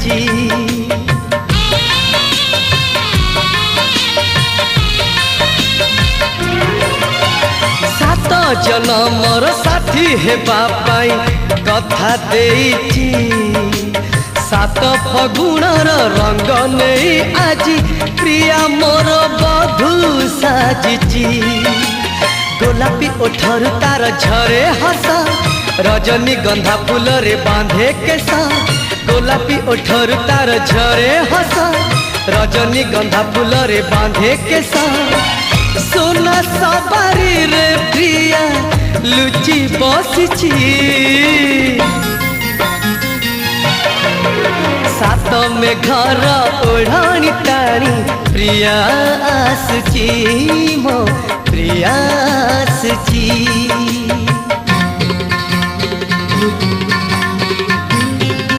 साजिची सात जनमर साथी हेबा पाई कथा देइची सात फगुणर रंग नहीं आजी प्रिया मोर बधू साजिची गोलापी ओठर तार झरे हस रजनी गंधा फूल रे बांधे केसा गोलापी ओठर तार झरे हस रजनी गंधा फूल रे बांधे केसा सोना सवारी रे प्रिया लुची बसिची सात में घर ओढ़ाणी टाणी प्रिया आसुची मो प्रिया आसुची